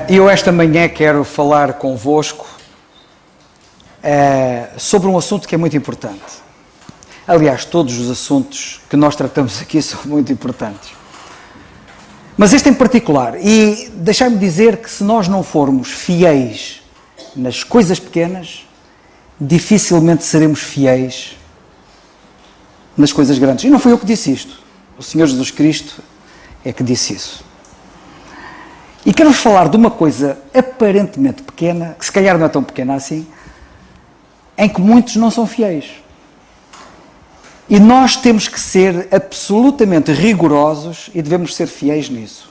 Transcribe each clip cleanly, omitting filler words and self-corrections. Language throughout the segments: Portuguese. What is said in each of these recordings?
Eu esta manhã quero falar convosco sobre um assunto que é muito importante. Aliás, todos os assuntos que nós tratamos aqui são muito importantes. Mas este em particular, e deixai-me dizer que se nós não formos fiéis nas coisas pequenas, dificilmente seremos fiéis nas coisas grandes. E não fui eu que disse isto. O Senhor Jesus Cristo é que disse isso. E quero-vos falar de uma coisa aparentemente pequena, que se calhar não é tão pequena assim, em que muitos não são fiéis. E nós temos que ser absolutamente rigorosos e devemos ser fiéis nisso.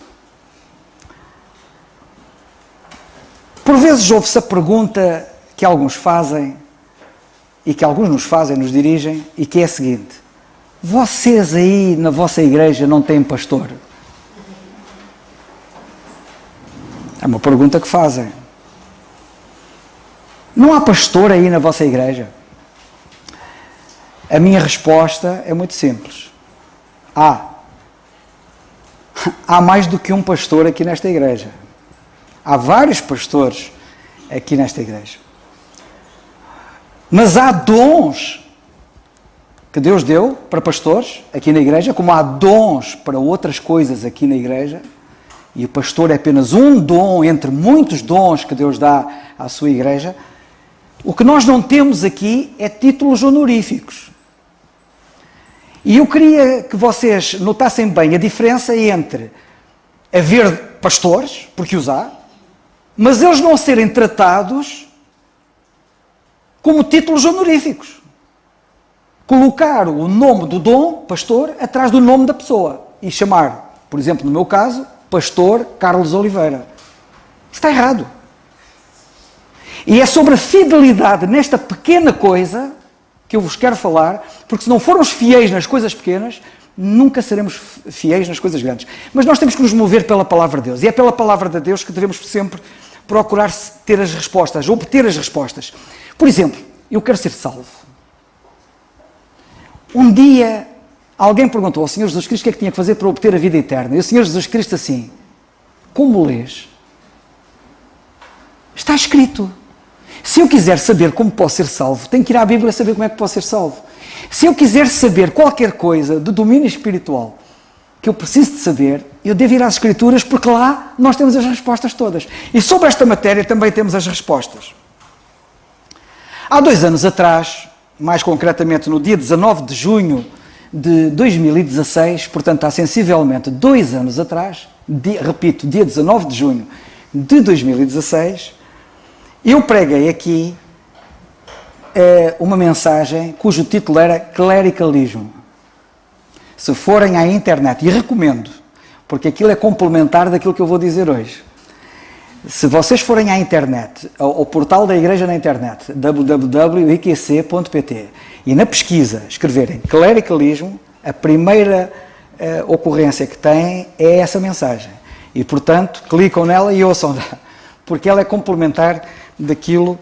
Por vezes ouve-se a pergunta que alguns fazem, e que alguns nos fazem, nos dirigem, e que é a seguinte: vocês aí na vossa igreja não têm pastor? É uma pergunta que fazem. Não há pastor aí na vossa igreja? A minha resposta é muito simples. Há mais do que um pastor aqui nesta igreja. Há vários pastores aqui nesta igreja. Mas há dons que Deus deu para pastores aqui na igreja, como há dons para outras coisas aqui na igreja. E o pastor é apenas um dom entre muitos dons que Deus dá à sua igreja. O que nós não temos aqui é títulos honoríficos. E eu queria que vocês notassem bem a diferença entre haver pastores, porque os há, mas eles não serem tratados como títulos honoríficos. Colocar o nome do dom, pastor, atrás do nome da pessoa e chamar, por exemplo, no meu caso, Pastor Carlos Oliveira. Isso está errado. E é sobre a fidelidade nesta pequena coisa que eu vos quero falar, porque se não formos fiéis nas coisas pequenas, nunca seremos fiéis nas coisas grandes. Mas nós temos que nos mover pela Palavra de Deus. E é pela Palavra de Deus que devemos sempre procurar ter as respostas, obter as respostas. Por exemplo, eu quero ser salvo. Um dia alguém perguntou ao Senhor Jesus Cristo o que é que tinha que fazer para obter a vida eterna. E o Senhor Jesus Cristo assim: como lês? Está escrito. Se eu quiser saber como posso ser salvo, tenho que ir à Bíblia saber como é que posso ser salvo. Se eu quiser saber qualquer coisa do domínio espiritual que eu preciso de saber, eu devo ir às Escrituras, porque lá nós temos as respostas todas. E sobre esta matéria também temos as respostas. Há 2 anos atrás, mais concretamente no dia 19 de junho de 2016, portanto há sensivelmente 2 anos atrás, repito, dia 19 de junho de 2016, eu preguei aqui uma mensagem cujo título era Clericalismo. Se forem à internet, e recomendo, porque aquilo é complementar daquilo que eu vou dizer hoje. Se vocês forem à internet, ao portal da igreja na internet, www.iqc.pt, e na pesquisa escreverem clericalismo, a primeira ocorrência que têm é essa mensagem. E, portanto, clicam nela e ouçam-na, porque ela é complementar daquilo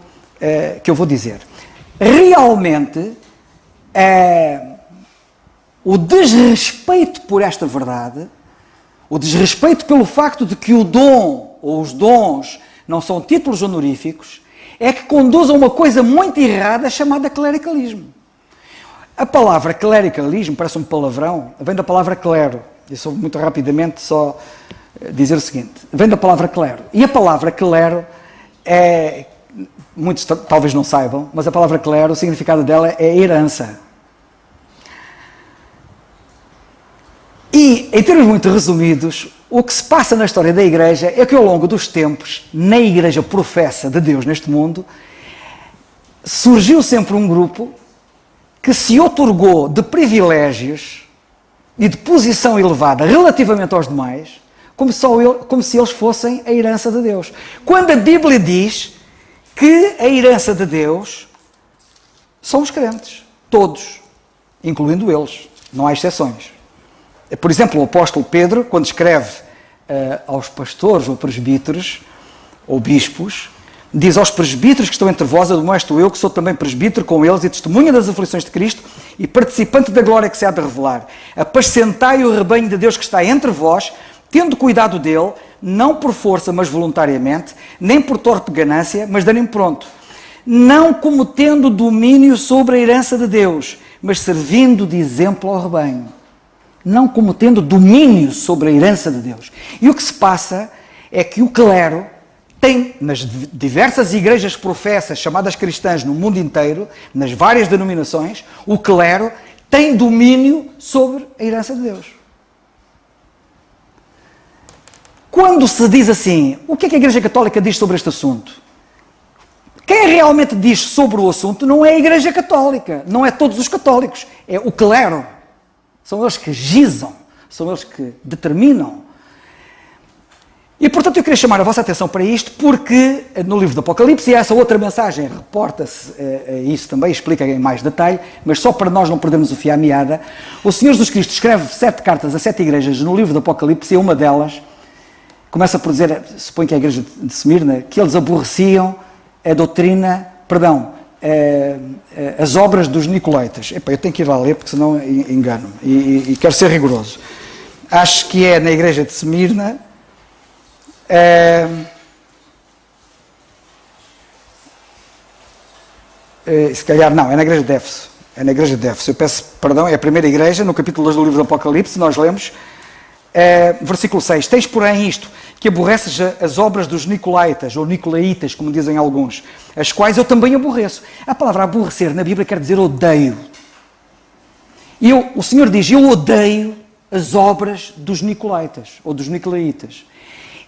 que eu vou dizer. Realmente, o desrespeito por esta verdade, o desrespeito pelo facto de que o dom ou os dons não são títulos honoríficos, é que conduz a uma coisa muito errada chamada clericalismo. A palavra clericalismo, parece um palavrão, vem da palavra clero. Eu sou muito rapidamente só dizer o seguinte: vem da palavra clero. E a palavra clero muitos talvez não saibam, mas a palavra clero, o significado dela é herança. E, em termos muito resumidos, o que se passa na história da Igreja é que ao longo dos tempos, na Igreja professa de Deus neste mundo, surgiu sempre um grupo que se outorgou de privilégios e de posição elevada relativamente aos demais, como se eles fossem a herança de Deus. Quando a Bíblia diz que a herança de Deus são os crentes, todos, incluindo eles, não há exceções. Por exemplo, o apóstolo Pedro, quando escreve aos pastores ou presbíteros ou bispos, diz aos presbíteros que estão entre vós, admoesto eu, que sou também presbítero com eles e testemunha das aflições de Cristo e participante da glória que se há de revelar. Apacentai o rebanho de Deus que está entre vós, tendo cuidado dele, não por força, mas voluntariamente, nem por torpe ganância, mas de ânimo pronto. Não como tendo domínio sobre a herança de Deus, mas servindo de exemplo ao rebanho. Não como tendo domínio sobre a herança de Deus. E o que se passa é que o clero tem, nas diversas igrejas professas chamadas cristãs no mundo inteiro, nas várias denominações, o clero tem domínio sobre a herança de Deus. Quando se diz assim, o que é que a Igreja Católica diz sobre este assunto? Quem realmente diz sobre o assunto não é a Igreja Católica, não é todos os católicos, é o clero. São eles que gizam, são eles que determinam. E, portanto, eu queria chamar a vossa atenção para isto, porque no livro do Apocalipse, e essa outra mensagem reporta-se a isso também, explica em mais detalhe, mas só para nós não perdermos o fio à meada, o Senhor Jesus Cristo escreve 7 cartas a 7 igrejas no livro do Apocalipse, e uma delas começa por dizer, suponho que é a igreja de Esmirna, que eles aborreciam a doutrina, as obras dos Nicolaítas. Epá, eu tenho que ir lá ler, porque senão engano-me, e quero ser rigoroso. Acho que é na igreja de Esmirna, se calhar não, é na igreja de Éfeso. É na igreja de Éfeso. Eu peço perdão, é a primeira igreja, no capítulo 2 do livro do Apocalipse, nós lemos, versículo 6, tens porém isto, que aborreces as obras dos Nicolaitas, ou Nicolaitas, como dizem alguns, as quais eu também aborreço. A palavra aborrecer na Bíblia quer dizer odeio. E o Senhor diz, eu odeio as obras dos Nicolaitas, ou dos Nicolaitas.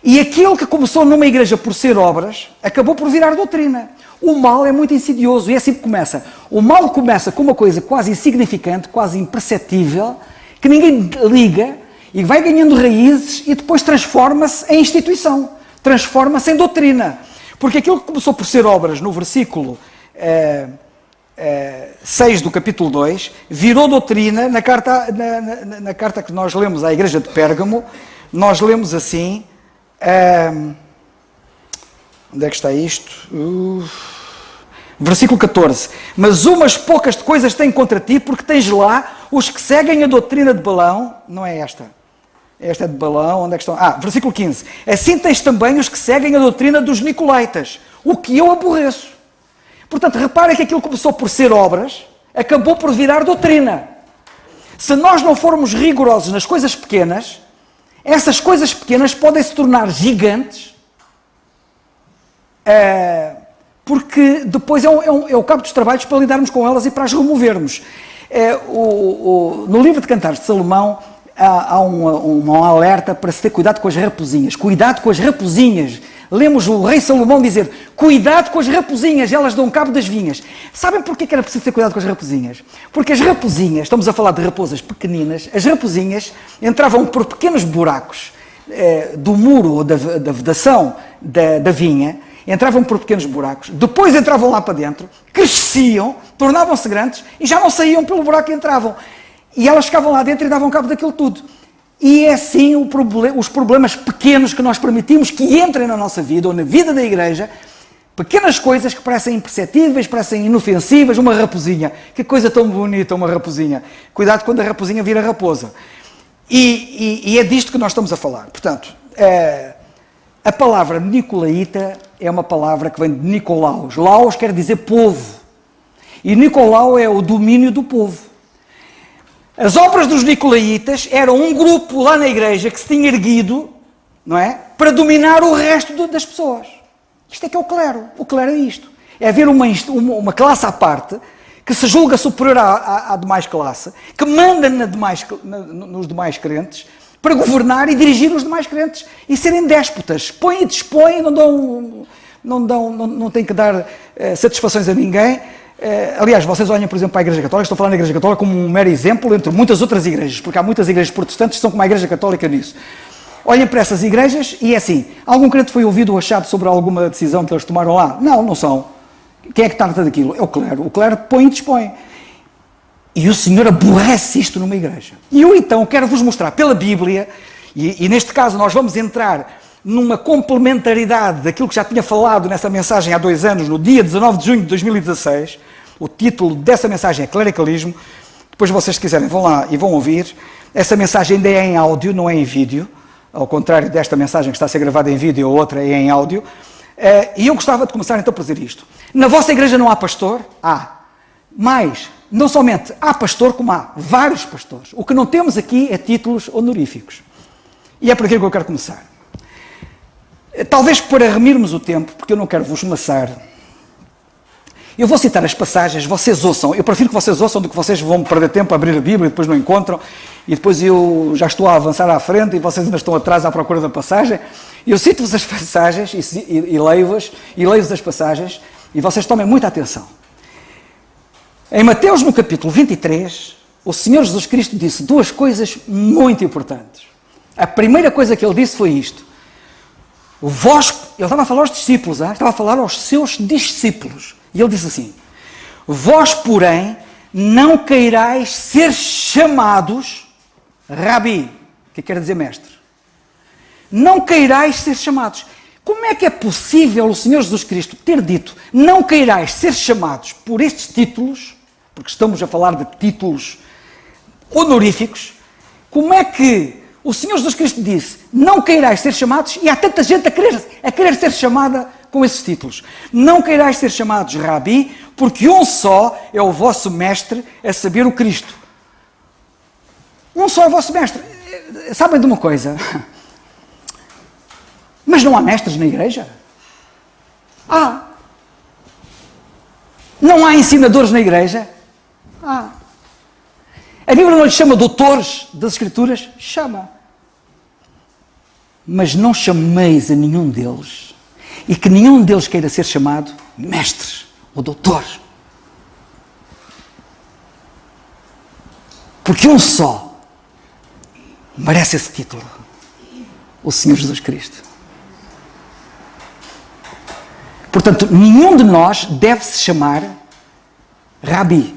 E aquilo que começou numa igreja por ser obras, acabou por virar doutrina. O mal é muito insidioso, e é assim que começa. O mal começa com uma coisa quase insignificante, quase imperceptível, que ninguém liga, e vai ganhando raízes e depois transforma-se em instituição, transforma-se em doutrina. Porque aquilo que começou por ser obras no versículo 6 do capítulo 2, virou doutrina na carta que nós lemos à igreja de Pérgamo. Nós lemos assim, onde é que está isto? Versículo 14, mas umas poucas coisas têm contra ti, porque tens lá os que seguem a doutrina de Balaão, não é esta é de Balaão, onde é que estão? Versículo 15, assim tens também os que seguem a doutrina dos Nicolaitas, o que eu aborreço. Portanto, reparem que aquilo começou por ser obras, acabou por virar doutrina. Se nós não formos rigorosos nas coisas pequenas, essas coisas pequenas podem se tornar gigantes, porque depois é o cabo dos trabalhos para lidarmos com elas e para as removermos. No livro de Cantares de Salomão há um alerta para se ter cuidado com as raposinhas. Cuidado com as raposinhas. Lemos o rei Salomão dizer, cuidado com as raposinhas, elas dão cabo das vinhas. Sabem porquê que era preciso ter cuidado com as raposinhas? Porque as raposinhas, estamos a falar de raposas pequeninas, as raposinhas entravam por pequenos buracos do muro ou da vedação da vinha, entravam por pequenos buracos, depois entravam lá para dentro, cresciam, tornavam-se grandes e já não saíam pelo buraco que entravam. E elas ficavam lá dentro e davam cabo daquilo tudo. E é assim os problemas pequenos que nós permitimos que entrem na nossa vida ou na vida da igreja, pequenas coisas que parecem imperceptíveis, parecem inofensivas, uma raposinha. Que coisa tão bonita uma raposinha. Cuidado quando a raposinha vira raposa. E é disto que nós estamos a falar. Portanto, a palavra Nicolaíta é uma palavra que vem de Nicolaus. Laos quer dizer povo. E Nicolau é o domínio do povo. As obras dos Nicolaitas eram um grupo lá na igreja que se tinha erguido, não é? Para dominar o resto das pessoas. Isto é que é o clero. O clero é isto. É haver uma classe à parte que se julga superior à demais classe, que manda nos demais crentes para governar e dirigir os demais crentes e serem déspotas. Põem e dispõem, não têm que dar satisfações a ninguém. Aliás, vocês olham, por exemplo, para a Igreja Católica, estou falando da Igreja Católica como um mero exemplo entre muitas outras igrejas, porque há muitas igrejas protestantes que são como a Igreja Católica nisso. Olhem para essas igrejas e é assim, algum crente foi ouvido ou achado sobre alguma decisão que eles tomaram lá? Não são. Quem é que trata daquilo? É o clero. O clero põe e dispõe. E o Senhor aborrece isto numa igreja. E eu então quero-vos mostrar pela Bíblia, e neste caso nós vamos entrar numa complementaridade daquilo que já tinha falado nessa mensagem há 2 anos, no dia 19 de junho de 2016, o título dessa mensagem é Clericalismo. Depois vocês, se quiserem, vão lá e vão ouvir. Essa mensagem ainda é em áudio, não é em vídeo. ao contrário desta mensagem que está a ser gravada em vídeo ou outra é em áudio. E eu gostava de começar então por dizer isto. Na vossa igreja não há pastor? Há. Mas, não somente há pastor, como há vários pastores. O que não temos aqui é títulos honoríficos. E é por aqui que eu quero começar. Talvez para remirmos o tempo, porque eu não quero vos maçar, eu vou citar as passagens, vocês ouçam. Eu prefiro que vocês ouçam do que vocês vão perder tempo a abrir a Bíblia e depois não encontram. E depois eu já estou a avançar à frente e vocês ainda estão atrás à procura da passagem. Eu cito-vos as passagens e leio-vos as passagens e vocês tomem muita atenção. Em Mateus, no capítulo 23, o Senhor Jesus Cristo disse duas coisas muito importantes. A primeira coisa que ele disse foi isto. Ele estava a falar aos discípulos, estava a falar aos seus discípulos. E ele disse assim, vós, porém, não queirais ser chamados Rabi, que quer dizer mestre. Não queirais ser chamados. Como é que é possível o Senhor Jesus Cristo ter dito, não queirais ser chamados por estes títulos, porque estamos a falar de títulos honoríficos, como é que o Senhor Jesus Cristo disse, não queirais ser chamados, e há tanta gente a querer ser chamada com esses títulos. Não queirais ser chamados Rabi, porque um só é o vosso mestre, a saber, o Cristo. Um só é o vosso mestre. Sabem de uma coisa? Mas não há mestres na igreja? Há. Não há ensinadores na igreja? Há. A Bíblia não lhes chama doutores das Escrituras? Chama. Mas não chameis a nenhum deles, e que nenhum deles queira ser chamado mestres ou doutores. Porque um só merece esse título, o Senhor Jesus Cristo. Portanto, nenhum de nós deve se chamar Rabi.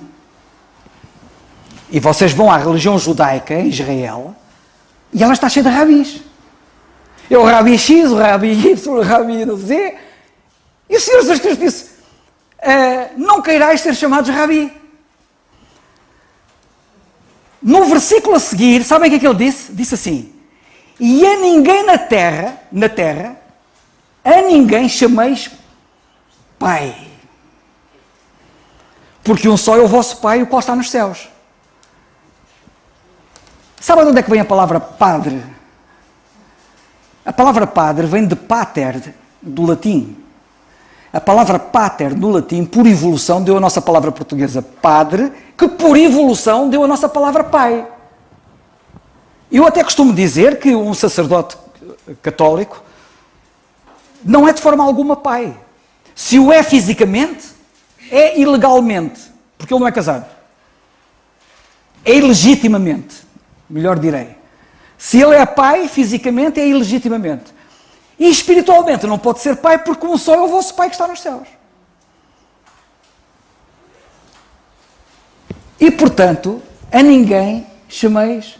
E vocês vão à religião judaica em Israel e ela está cheia de rabis. É o Rabi X, o Rabi Y, o Rabi Z. E o Senhor Jesus Cristo disse, não queirais ser chamados Rabi. No versículo a seguir, sabem o que é que ele disse? Disse assim, e a ninguém na terra, a ninguém chameis Pai. Porque um só é o vosso Pai, o qual está nos céus. Sabe de onde é que vem a palavra Padre? A palavra Padre vem de Pater, do latim. A palavra Pater, do latim, por evolução, deu a nossa palavra portuguesa Padre, que por evolução deu a nossa palavra Pai. Eu até costumo dizer que um sacerdote católico não é de forma alguma pai. Se o é fisicamente, é ilegalmente, porque ele não é casado. É ilegitimamente, melhor direi. Se ele é pai, fisicamente, é ilegitimamente. E espiritualmente não pode ser pai, porque um só é o vosso Pai que está nos céus. E, portanto, a ninguém chameis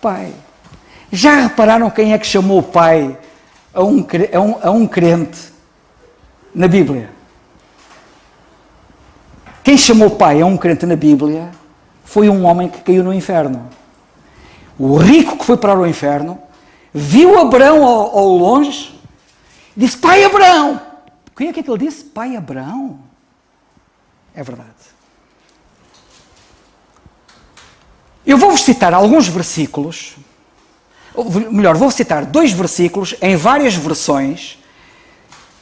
Pai. Já repararam quem é que chamou Pai a um crente na Bíblia? Quem chamou Pai a um crente na Bíblia foi um homem que caiu no inferno. O rico que foi para o inferno viu Abraão ao longe e disse, Pai Abraão. Quem é que ele disse? Pai Abraão. É verdade. Eu vou-vos citar alguns versículos, ou melhor, vou citar 2 versículos em várias versões,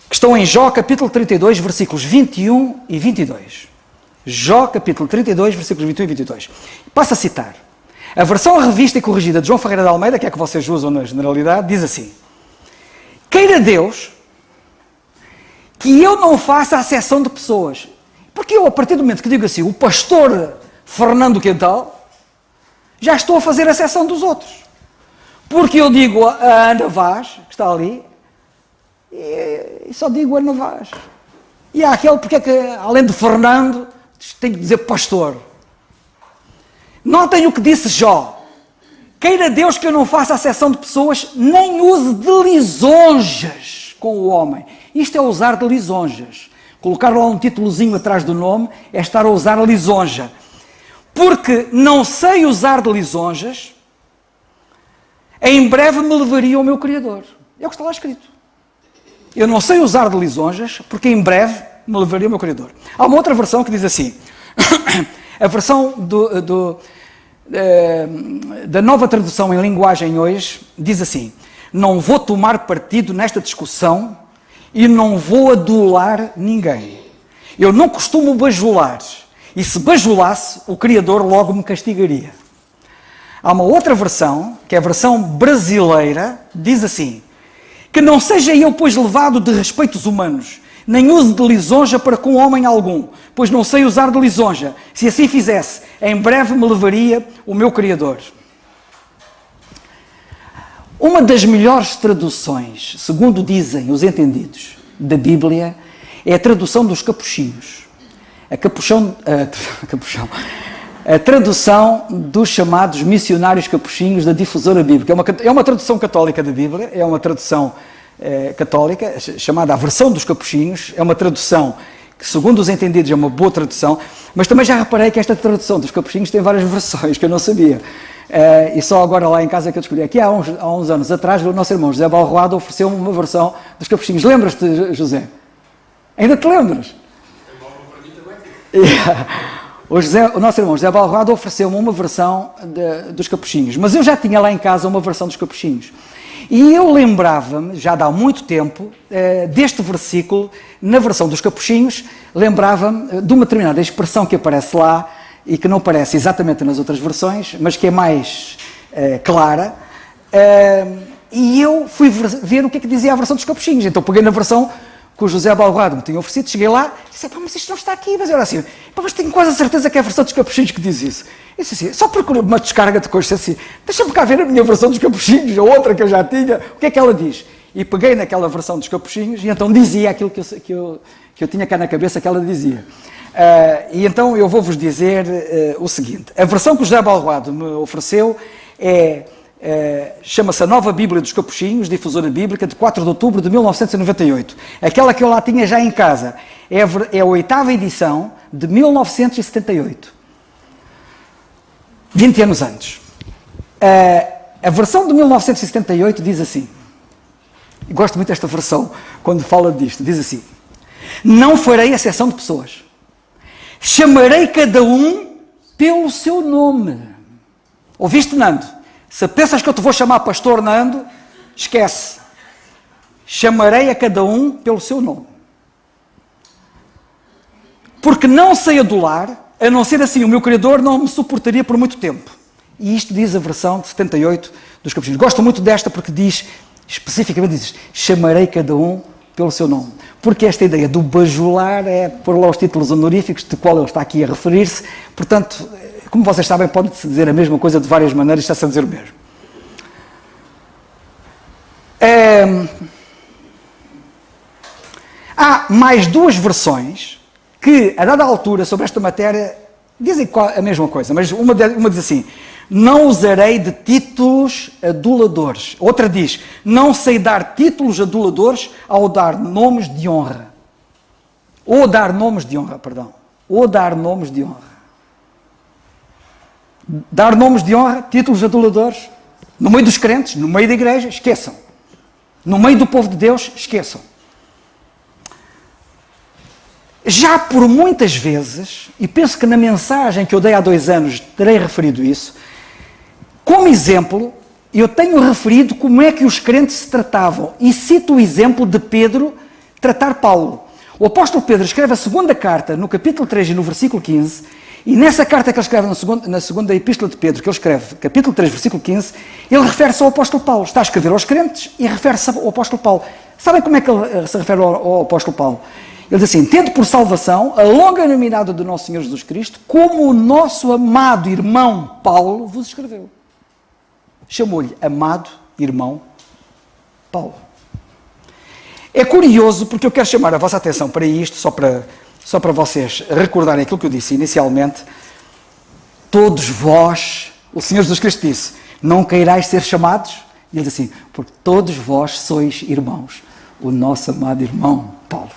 que estão em Jó capítulo 32, versículos 21 e 22. Jó capítulo 32, versículos 21 e 22. Passo a citar. A versão revista e corrigida de João Ferreira de Almeida, que é a que vocês usam na generalidade, diz assim, queira Deus que eu não faça acepção de pessoas. Porque eu, a partir do momento que digo assim, o pastor Fernando Quental, já estou a fazer acepção dos outros. Porque eu digo a Ana Vaz, que está ali, e só digo Ana Vaz. E há aquele, porque é que, além de Fernando, tem que dizer pastor. Notem o que disse Jó. Queira Deus que eu não faça acepção de pessoas, nem use de lisonjas com o homem. Isto é usar de lisonjas. Colocar lá um títulozinho atrás do nome é estar a usar a lisonja. Porque não sei usar de lisonjas, em breve me levaria ao meu Criador. É o que está lá escrito. Eu não sei usar de lisonjas, porque em breve me levaria ao meu Criador. Há uma outra versão que diz assim, a versão da nova tradução em linguagem hoje, diz assim, não vou tomar partido nesta discussão e não vou adular ninguém. Eu não costumo bajular, e se bajulasse, o Criador logo me castigaria. Há uma outra versão, que é a versão brasileira, diz assim, que não seja eu, pois, levado de respeitos humanos, nem use de lisonja para com homem algum, pois não sei usar de lisonja. Se assim fizesse, em breve me levaria o meu Criador. Uma das melhores traduções, segundo dizem os entendidos, da Bíblia, é a tradução dos capuchinhos. A tradução dos chamados missionários capuchinhos da Difusora Bíblica. É uma tradução católica da Bíblia, é uma tradução católica, chamada a versão dos capuchinhos. É uma tradução que, segundo os entendidos, é uma boa tradução, mas também já reparei que esta tradução dos capuchinhos tem várias versões, que eu não sabia. E só agora lá em casa que eu descobri. Aqui há uns anos atrás, o nosso irmão José Balroado ofereceu-me uma versão dos capuchinhos. Lembras-te, José? Ainda te lembras? O nosso irmão José Balroado ofereceu-me uma versão dos capuchinhos, mas eu já tinha lá em casa uma versão dos capuchinhos. E eu lembrava-me, já há muito tempo, deste versículo, na versão dos capuchinhos, lembrava-me de uma determinada expressão que aparece lá e que não aparece exatamente nas outras versões, mas que é mais clara. E eu fui ver o que é que dizia a versão dos capuchinhos. Então peguei na versão que o José Balroado me tinha oferecido, cheguei lá e disse, mas isto não está aqui. Mas eu era assim, mas tenho quase a certeza que é a versão dos capuchinhos que diz isso. Eu disse assim, só procuro uma descarga de coisas assim, deixa-me cá ver a minha versão dos capuchinhos, a outra que eu já tinha, o que é que ela diz? E peguei naquela versão dos capuchinhos e então dizia aquilo que eu tinha cá na cabeça que ela dizia. E então eu vou-vos dizer o seguinte, a versão que o José Balroado me ofereceu chama-se a Nova Bíblia dos Capuchinhos, Difusora Bíblica, de 4 de outubro de 1998. Aquela que eu lá tinha já em casa é a 8ª edição de 1978. 20 anos antes. A versão de 1978 diz assim, e gosto muito desta versão, quando fala disto, diz assim, não farei acepção de pessoas, chamarei cada um pelo seu nome. Ouviste, Nando? Se pensas que eu te vou chamar pastor Nando, esquece. Chamarei a cada um pelo seu nome. Porque não sei adular, a não ser assim, o meu Criador não me suportaria por muito tempo. E isto diz a versão de 78 dos Capuchinhos. Gosto muito desta porque diz, especificamente diz, chamarei cada um pelo seu nome. Porque esta ideia do bajular é pôr lá os títulos honoríficos de qual ele está aqui a referir-se. Portanto, como vocês sabem, pode-se dizer a mesma coisa de várias maneiras, está-se a dizer o mesmo. Há mais duas versões que, a dada altura, sobre esta matéria, dizem a mesma coisa, mas uma diz assim, não usarei de títulos aduladores. Outra diz, não sei dar títulos aduladores ao dar nomes de honra. Ou dar nomes de honra, perdão. Ou dar nomes de honra. Dar nomes de honra, títulos aduladores, no meio dos crentes, no meio da igreja, esqueçam. No meio do povo de Deus, esqueçam. Já por muitas vezes, e penso que na mensagem que eu dei há 2 anos terei referido isso, como exemplo, eu tenho referido como é que os crentes se tratavam, e cito o exemplo de Pedro tratar Paulo. O apóstolo Pedro escreve a segunda carta, no capítulo 3 e no versículo 15, e nessa carta que ele escreve na segunda epístola de Pedro, que ele escreve, capítulo 3, versículo 15, ele refere-se ao apóstolo Paulo. Está a escrever aos crentes e refere-se ao apóstolo Paulo. Sabem como é que ele se refere ao apóstolo Paulo? Ele diz assim, tendo por salvação a longanimidade do nosso Senhor Jesus Cristo, como o nosso amado irmão Paulo vos escreveu. Chamou-lhe amado irmão Paulo. É curioso, porque eu quero chamar a vossa atenção para isto, só para vocês recordarem aquilo que eu disse inicialmente. Todos vós, o Senhor Jesus Cristo disse, não queirais ser chamados, e ele disse assim, porque todos vós sois irmãos, o nosso amado irmão Paulo.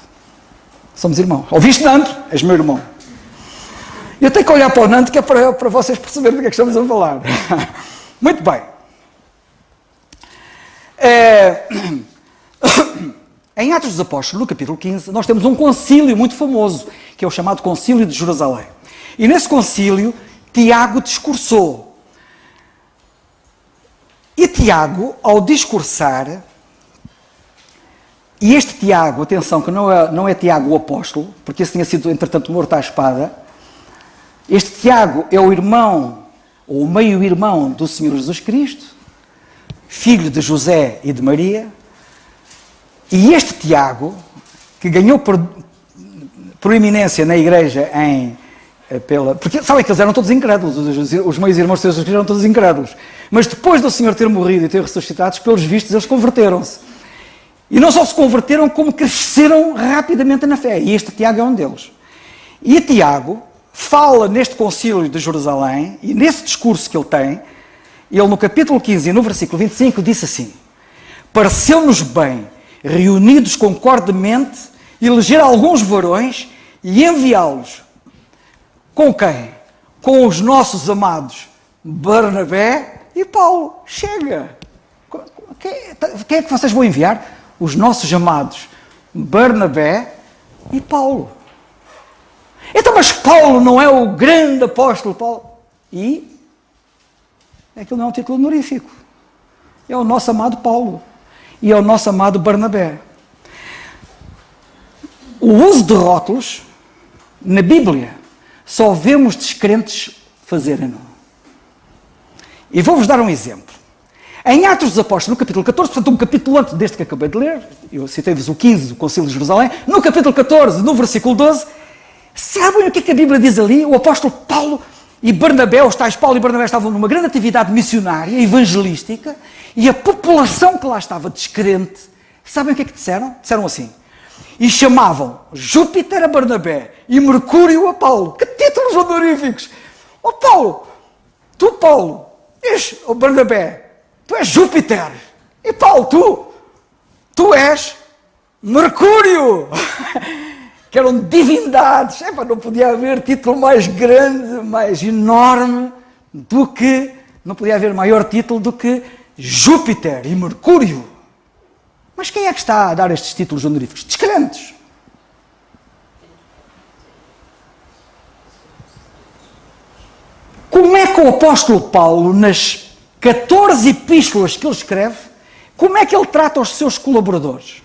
Somos irmãos. Ouviste, Nando? És meu irmão. Eu tenho que olhar para o Nando, que é para vocês perceberem do que é que estamos a falar. Muito bem. Em Atos dos Apóstolos, no capítulo 15, nós temos um concílio muito famoso, que é o chamado Concílio de Jerusalém. E nesse concílio, Tiago discursou. E Tiago, ao discursar, e este Tiago, atenção, que não é Tiago o apóstolo, porque esse tinha sido, entretanto, morto à espada. Este Tiago é o irmão, ou o meio-irmão do Senhor Jesus Cristo, filho de José e de Maria. E este Tiago, que ganhou proeminência na igreja porque sabem que eles eram todos incrédulos, os meios irmãos de Jesus Cristo eram todos incrédulos. Mas depois do Senhor ter morrido e ter ressuscitado, pelos vistos, eles converteram-se. E não só se converteram, como cresceram rapidamente na fé. E este Tiago é um deles. E Tiago fala neste concílio de Jerusalém, e nesse discurso que ele tem, ele no capítulo 15 e no versículo 25 disse assim: pareceu-nos bem, reunidos concordemente, eleger alguns varões e enviá-los. Com quem? Com os nossos amados Barnabé e Paulo. Chega! Quem é que vocês vão enviar? Os nossos amados Barnabé e Paulo. Então, mas Paulo não é o grande apóstolo Paulo? E aquilo não é um título honorífico. É o nosso amado Paulo. E é o nosso amado Barnabé. O uso de rótulos, na Bíblia, só vemos descrentes fazerem-no. E vou-vos dar um exemplo. Em Atos dos Apóstolos, no capítulo 14, portanto um capítulo antes deste que acabei de ler, eu citei-vos o 15, o Concílio de Jerusalém, no capítulo 14, no versículo 12, sabem o que é que a Bíblia diz ali? O apóstolo Paulo e Barnabé, os tais Paulo e Barnabé, estavam numa grande atividade missionária, evangelística, e a população que lá estava descrente, sabem o que é que disseram? Disseram assim: e chamavam Júpiter a Barnabé e Mercúrio a Paulo. Que títulos honoríficos! Ó Paulo, és o Barnabé, tu és Júpiter. E Paulo, tu és Mercúrio. Que eram divindades. Não podia haver título mais grande, mais enorme do que, não podia haver maior título do que Júpiter e Mercúrio. Mas quem é que está a dar estes títulos honoríficos? Descrentes. Como é que o apóstolo Paulo, nas 14 epístolas que ele escreve, como é que ele trata os seus colaboradores?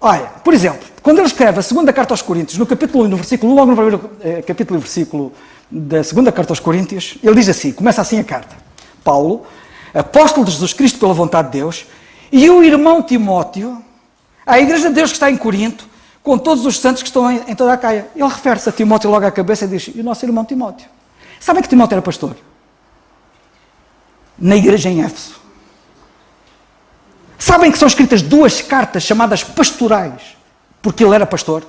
Olha, por exemplo, quando ele escreve a segunda carta aos Coríntios, no capítulo 1 e no versículo 1, logo no primeiro capítulo e versículo da segunda carta aos Coríntios, ele diz assim, começa assim a carta: Paulo, apóstolo de Jesus Cristo pela vontade de Deus, e o irmão Timóteo, à igreja de Deus que está em Corinto, com todos os santos que estão em toda a Caia. Ele refere-se a Timóteo logo à cabeça e diz: e o nosso irmão Timóteo? Sabem que Timóteo era pastor? Na igreja em Éfeso. Sabem que são escritas 2 cartas chamadas pastorais, porque ele era pastor,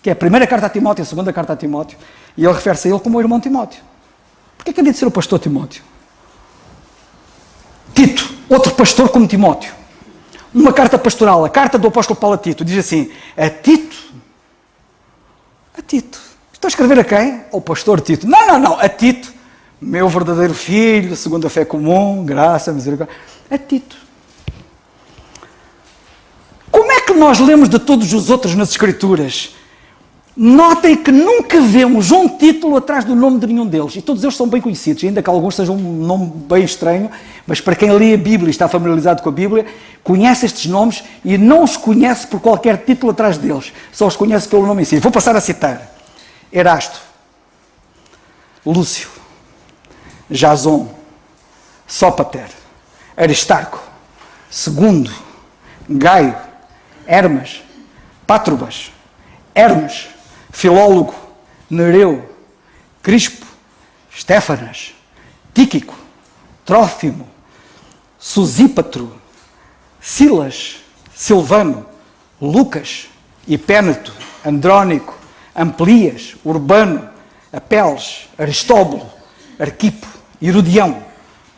que é a primeira carta a Timóteo e a segunda carta a Timóteo, e ele refere-se a ele como o irmão Timóteo. Porquê que havia de ser o pastor Timóteo? Tito, outro pastor como Timóteo. Uma carta pastoral, a carta do apóstolo Paulo a Tito, diz assim: a Tito. Estou a escrever a quem? Ao pastor Tito. Não, a Tito, meu verdadeiro filho, segundo a fé comum, graça, misericórdia. A Tito. Como é que nós lemos de todos os outros nas Escrituras? Notem que nunca vemos um título atrás do nome de nenhum deles. E todos eles são bem conhecidos, ainda que alguns sejam um nome bem estranho, mas para quem lê a Bíblia e está familiarizado com a Bíblia, conhece estes nomes e não os conhece por qualquer título atrás deles. Só os conhece pelo nome em si. Vou passar a citar: Erasto, Lúcio, Jason, Sópater, Aristarco, Segundo, Gaio, Hermas, Pátrobas, Hermes, Filólogo, Nereu, Crispo, Estéfanas, Tíquico, Trófimo, Sosípatro, Silas, Silvano, Lucas, Hipéneto, Andrónico, Amplias, Urbano, Apeles, Aristóbulo, Arquipo, Herodião,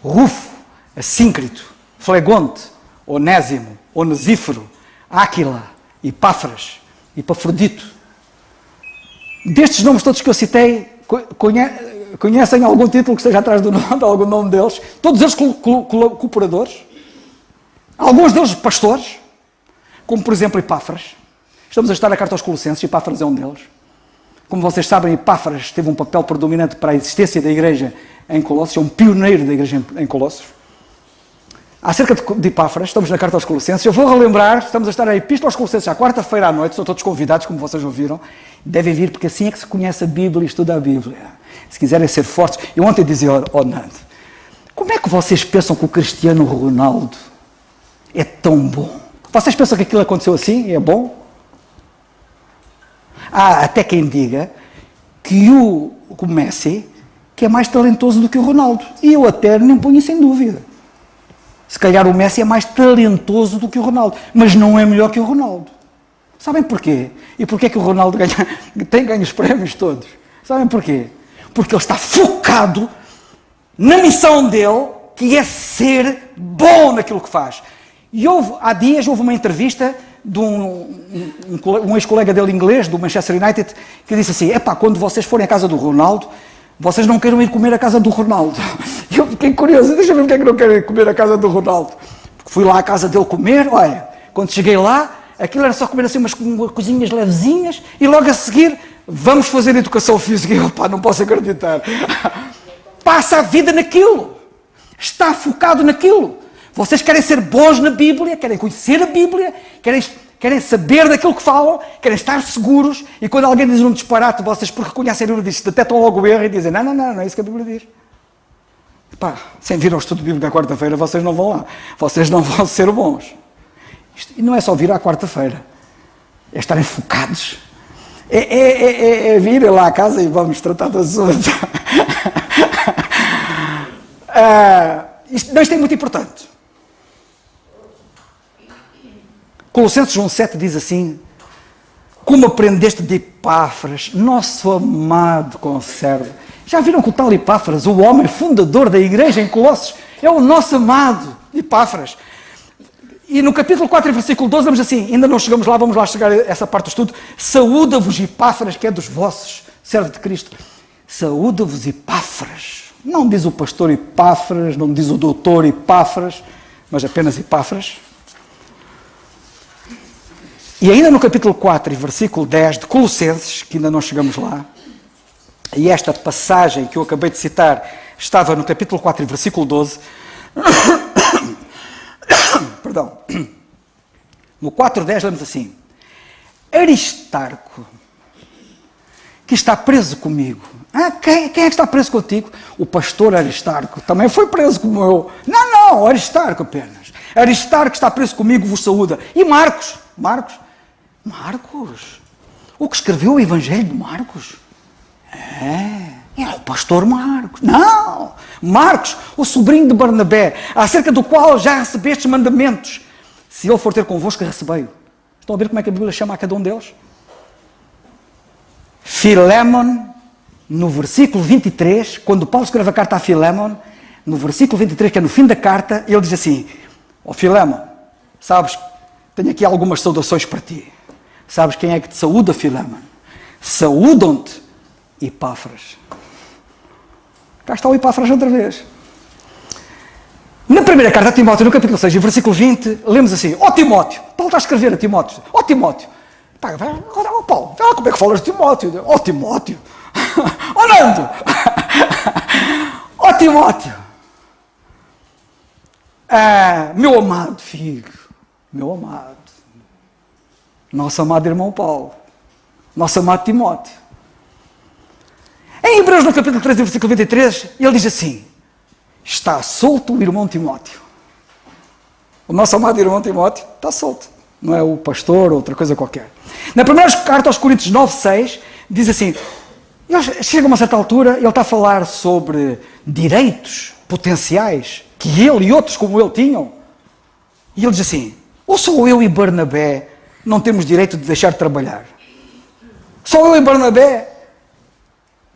Rufo, Assíncrito, Flegonte, Onésimo, Onesíforo, Áquila, Epáfras, Epafrodito. Destes nomes todos que eu citei, conhecem algum título que esteja atrás de algum nome deles? Todos eles cooperadores? Alguns deles pastores, como por exemplo Epáfras. Estamos a estudar a carta aos Colossenses, Epáfras é um deles. Como vocês sabem, Epáfras teve um papel predominante para a existência da igreja em Colossos, é um pioneiro da igreja em Colossos. Acerca de Epáfras, estamos na carta aos Colossenses, eu vou relembrar, estamos a estar a Epístola aos Colossenses à quarta-feira à noite, são todos convidados, como vocês ouviram, devem vir, porque assim é que se conhece a Bíblia e estuda a Bíblia. Se quiserem ser fortes, eu ontem dizia ao Nando, como é que vocês pensam que o Cristiano Ronaldo é tão bom? Vocês pensam que aquilo aconteceu assim, é bom? Há até quem diga que o Messi que é mais talentoso do que o Ronaldo. E eu até nem ponho isso em dúvida. Se calhar o Messi é mais talentoso do que o Ronaldo, mas não é melhor que o Ronaldo. Sabem porquê? E porquê é que o Ronaldo tem ganho os prémios todos? Sabem porquê? Porque ele está focado na missão dele, que é ser bom naquilo que faz. E há dias houve uma entrevista de um ex-colega dele inglês, do Manchester United, que disse assim, quando vocês forem à casa do Ronaldo, vocês não queiram ir comer à casa do Ronaldo. E eu fiquei curioso, deixa eu ver porque é que não quero ir comer à casa do Ronaldo. Porque fui lá à casa dele comer, olha, quando cheguei lá, aquilo era só comer assim umas coisinhas levezinhas, e logo a seguir, vamos fazer educação física. E eu, não posso acreditar. Passa a vida naquilo. Está focado naquilo. Vocês querem ser bons na Bíblia, querem conhecer a Bíblia, querem saber daquilo que falam, querem estar seguros, e quando alguém diz um disparate, vocês, porque conhecem a Bíblia, detectam logo o erro e dizem, não é isso que a Bíblia diz. Sem vir ao estudo bíblico à quarta-feira, vocês não vão lá. Vocês não vão ser bons. E não é só vir à quarta-feira, é estarem focados. É vir lá à casa e vamos tratar do assunto. Isto é muito importante. Colossenses 1,7 diz assim, como aprendeste de Epáfras, nosso amado conservo. Já viram que o tal Epáfras, o homem fundador da igreja em Colossos, é o nosso amado Epáfras. E no capítulo 4, versículo 12, vamos assim, ainda não chegamos lá, vamos lá chegar a essa parte do estudo. Saúda-vos Epáfras, que é dos vossos, servo de Cristo. Saúda-vos Epáfras. Não diz o pastor Epáfras, não diz o doutor Epáfras, mas apenas Epáfras. E ainda no capítulo 4, versículo 10 de Colossenses, que ainda não chegamos lá, e esta passagem que eu acabei de citar estava no capítulo 4, versículo 12, perdão, no 4:10 lemos assim, Aristarco, que está preso comigo. Quem é que está preso contigo? O pastor Aristarco, também foi preso como eu. Não, Aristarco apenas. Aristarco está preso comigo, vos saúda. E Marcos, o que escreveu o Evangelho de Marcos? É o pastor Marcos. Não, Marcos, o sobrinho de Barnabé, acerca do qual já recebestes mandamentos. Se ele for ter convosco, recebei-o. Estão a ver como é que a Bíblia chama a cada um deles? Filémon, no versículo 23, quando Paulo escreve a carta a Filémon, no versículo 23, que é no fim da carta, ele diz assim, Filémon, sabes, tenho aqui algumas saudações para ti. Sabes quem é que te saúda, Filémon? Saúdam-te Epáfras. Cá está o Epáfras outra vez. Na primeira carta a Timóteo, no capítulo 6, versículo 20, lemos assim, Timóteo, Paulo está a escrever a Timóteo, Timóteo, Paulo, como é que falas de Timóteo? Timóteo, Nando, Timóteo, meu amado filho, meu amado, nosso amado irmão Paulo, nosso amado Timóteo. Em Hebreus, no capítulo 13, versículo 23, ele diz assim, está solto o irmão Timóteo. O nosso amado irmão Timóteo está solto. Não é o pastor ou outra coisa qualquer. Na primeira carta aos Coríntios 9:6, diz assim, chega a uma certa altura, ele está a falar sobre direitos potenciais que ele e outros como ele tinham. E ele diz assim, ou sou eu e Barnabé não temos direito de deixar de trabalhar? Só eu e Barnabé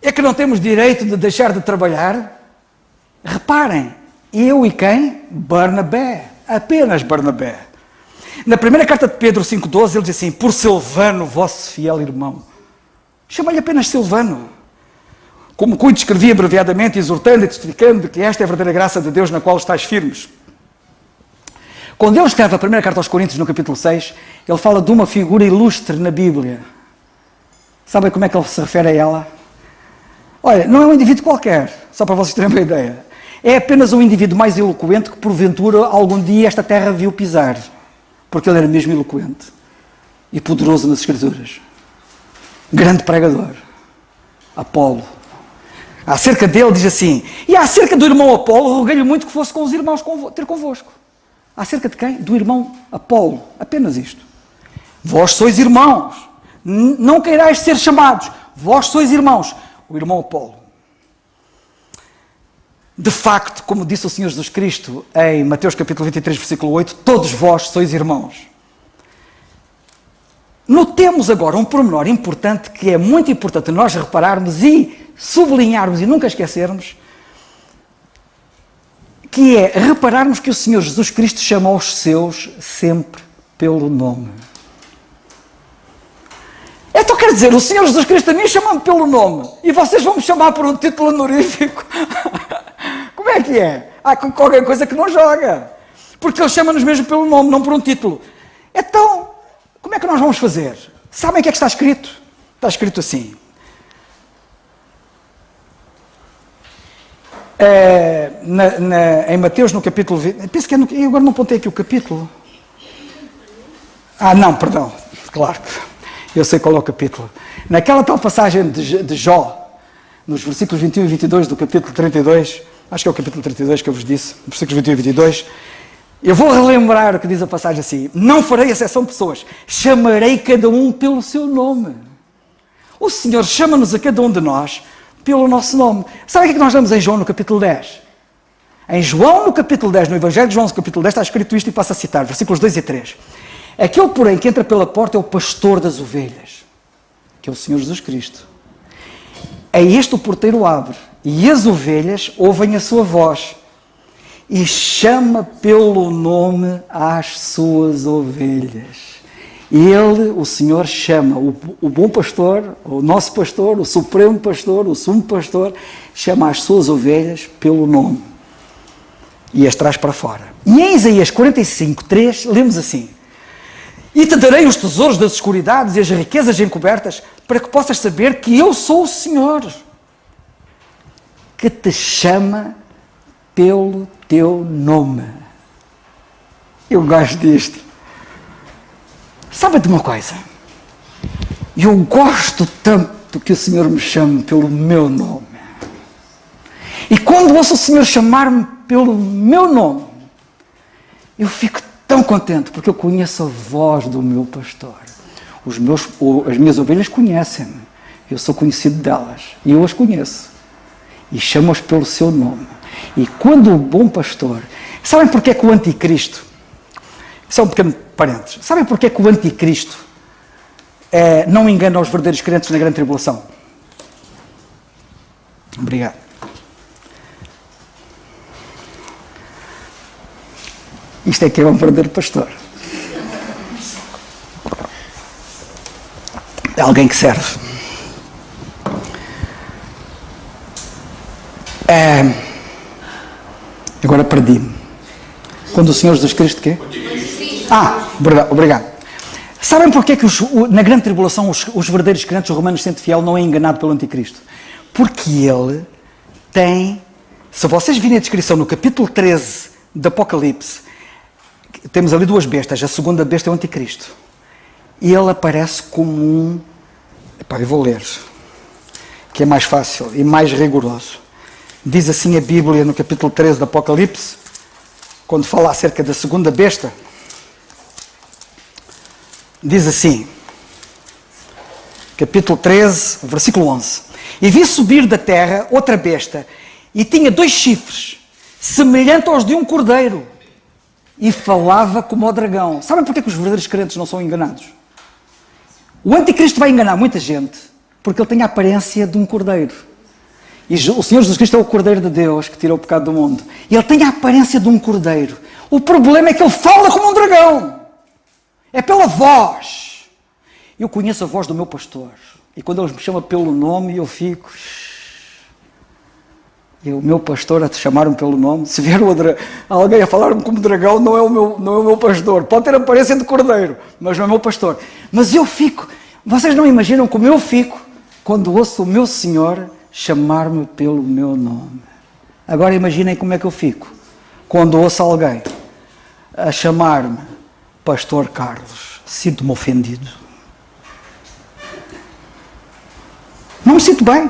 é que não temos direito de deixar de trabalhar? Reparem, eu e quem? Barnabé, apenas Barnabé. Na primeira carta de Pedro 5:12, ele diz assim, por Silvano, vosso fiel irmão. Chama-lhe apenas Silvano. Como cuido, escrevi abreviadamente, exortando e testificando de que esta é a verdadeira graça de Deus na qual estáis firmes. Quando ele escreve a primeira carta aos Coríntios, no capítulo 6, ele fala de uma figura ilustre na Bíblia. Sabem como é que ele se refere a ela? Olha, não é um indivíduo qualquer, só para vocês terem uma ideia. É apenas um indivíduo mais eloquente que, porventura, algum dia esta terra viu pisar. Porque ele era mesmo eloquente e poderoso nas Escrituras. Grande pregador. Apolo. Acerca dele diz assim: e acerca do irmão Apolo, roguei-lhe muito que fosse com os irmãos ter convosco. Acerca de quem? Do irmão Apolo. Apenas isto. Vós sois irmãos. Não queirais ser chamados. Vós sois irmãos. O irmão Apolo. De facto, como disse o Senhor Jesus Cristo em Mateus capítulo 23, versículo 8, todos vós sois irmãos. Notemos agora um pormenor importante que é muito importante nós repararmos e sublinharmos e nunca esquecermos, que é repararmos que o Senhor Jesus Cristo chama os seus sempre pelo nome. Então quer dizer, o Senhor Jesus Cristo a mim chama-me pelo nome e vocês vão me chamar por um título honorífico? Como é que é? Há qualquer coisa que não joga. Porque Ele chama-nos mesmo pelo nome, não por um título. Então, como é que nós vamos fazer? Sabem o que é que está escrito? Está escrito assim. Em Mateus, no capítulo 20... Penso que eu agora não apontei aqui o capítulo. Não, perdão. Claro. Eu sei qual é o capítulo. Naquela tal passagem de Jó, nos versículos 21 e 22 do capítulo 32, acho que é o capítulo 32 que eu vos disse, versículos 21 e 22, eu vou relembrar o que diz a passagem assim: não farei exceção de pessoas, chamarei cada um pelo seu nome. O Senhor chama-nos a cada um de nós pelo nosso nome. Sabe o que é que nós lemos em João no capítulo 10? Em João no capítulo 10, no Evangelho de João no capítulo 10, está escrito isto e passo a citar, versículos 2 e 3. Aquele, porém, que entra pela porta é o pastor das ovelhas, que é o Senhor Jesus Cristo. A este o porteiro abre, e as ovelhas ouvem a sua voz, e chama pelo nome às suas ovelhas. Ele, o Senhor, chama o bom pastor, o nosso pastor, o supremo pastor, o sumo pastor, chama as suas ovelhas pelo nome e as traz para fora. E em Isaías 45, 3, lemos assim: e te darei os tesouros das escuridades e as riquezas encobertas, para que possas saber que eu sou o Senhor, que te chama pelo teu nome. Eu gosto disto. Sabe de uma coisa? Eu gosto tanto que o Senhor me chame pelo meu nome. E quando ouço o Senhor chamar-me pelo meu nome, eu fico tão contente, porque eu conheço a voz do meu pastor. As minhas ovelhas conhecem-me. Eu sou conhecido delas. E eu as conheço. E chamo-as pelo seu nome. E quando o bom pastor... Sabem porque é que o anticristo... Só um pequeno parênteses. Sabem porque é que o anticristo não engana os verdadeiros crentes na grande tribulação? Obrigado. Isto é que é um verdadeiro pastor. É alguém que serve. Agora perdi-me. Quando o Senhor Jesus Cristo quê? Obrigado. Sabem porque é que na grande tribulação os verdadeiros crentes, os romanos sente fiel, não é enganado pelo anticristo? Porque ele tem... Se vocês virem a descrição no capítulo 13 de Apocalipse, temos ali duas bestas. A segunda besta é o anticristo. E ele aparece como um... eu vou ler, que é mais fácil e mais rigoroso. Diz assim a Bíblia no capítulo 13 de Apocalipse, quando fala acerca da segunda besta, diz assim, capítulo 13, versículo 11: e vi subir da terra outra besta, e tinha 2 chifres, semelhante aos de um cordeiro, e falava como o dragão. Sabem porque é que os verdadeiros crentes não são enganados? O anticristo vai enganar muita gente, porque ele tem a aparência de um cordeiro. E o Senhor Jesus Cristo é o Cordeiro de Deus que tira o pecado do mundo. E ele tem a aparência de um cordeiro. O problema é que ele fala como um dragão. É pela voz. Eu conheço a voz do meu pastor. E quando ele me chama pelo nome, eu fico... E o meu pastor a chamar-me pelo nome, se vier alguém a falar-me como dragão, não é o meu pastor. Pode ter aparência de cordeiro, mas não é o meu pastor. Mas eu fico, vocês não imaginam como eu fico quando ouço o meu Senhor chamar-me pelo meu nome. Agora imaginem como é que eu fico quando ouço alguém a chamar-me Pastor Carlos. Sinto-me ofendido. Não me sinto bem.